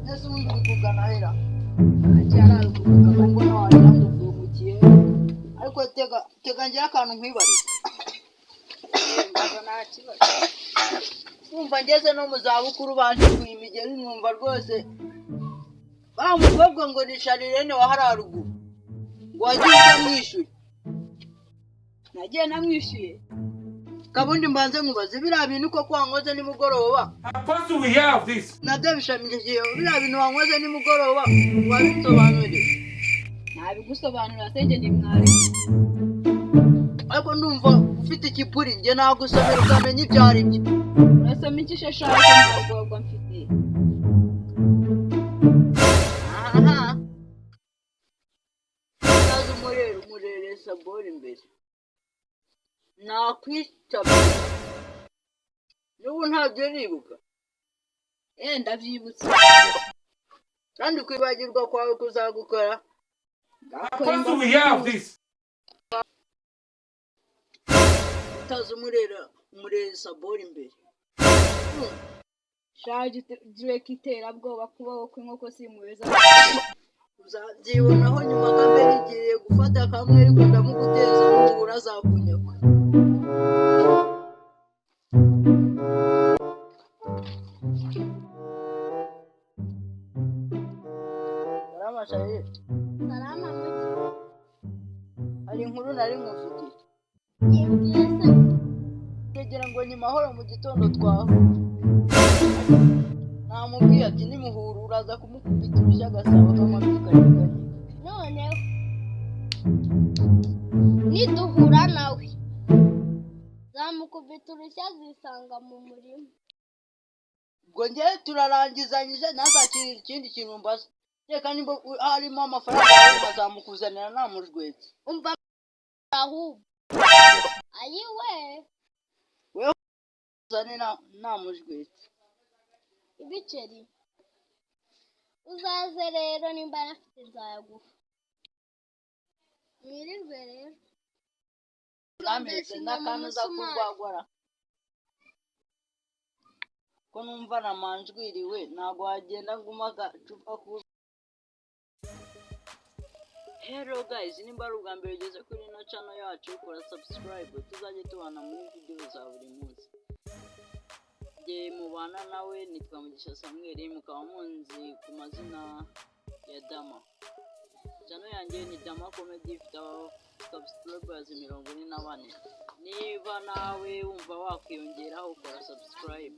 nese ubundi kugana hera cyara kuvuga ngo no wajya kuvugiye ariko tega ngira akantu nkwibariza nta kibazo umva ngeze no mu zabukuru banje kwimigeri numva rwose mukobwa ngo ni Sharirene wa hararugu wagiye mwishyuye nagiye namwishyuye kabundi mbanze nkubaze biriya bintu ko wankoze nimugoroba nabyo bishamikiye biriya bintu wankoze nimugoroba wabisobanurire nabigusobanurira senge ni mwari ariko ndumva ufite ikipuri njye nagusomera ukamenya ibyo ari byo urasoma iki shashaka ntabwo mfite nazi umurere sabori imbere nakwitaba n'ubu ntabyo nibuka ndabyibutse kandi kwibagirwa kwawe kuzagukora utazi umurere sabori imbere shaje direct iterabwoba kubaho kw'inkoko simubeza uzabyibonaho nyuma kambe igiye gufata kamwe ariko ndamuguteza n'ubu urazakunyagwa Salama Sharir Salama mugi hari inkuru nari nkufitiye Kegera ngo ni mahoro mu gitondo twaho namubwiye ati nimuhuru uraza kumukubita urushya agasaba kamabika noneho niduhura nawe zamukubita urushya zisanga mu murima ubwo njye turarangizanyije ntazakirira ikindi kintu mbaza reka nimba harimo amafaranga bazamukuzanira namujwetse umva ahubwo ayiwe wewe uzanira namujwetse ibiceri uzaze rero nimba nafite nzayaguha mwirirwe rero ameze n'akantu uza kurwagwara ko numva namanjwiriwe ntabwo wagenda nguma agacupa ku Hello guys, nimba ari ubwa mbere ugeze kuri ino channel yacu kora subscribe tuzajye tubana muri video za buri munsi mubana nawe nitwa Mugisha Samuel mukaba munzi ku mazina ya Dama channel yanjye ni Dama Comedy ifite subscribers 44 niba nawe wumva wakwiyongeraho kora subscribe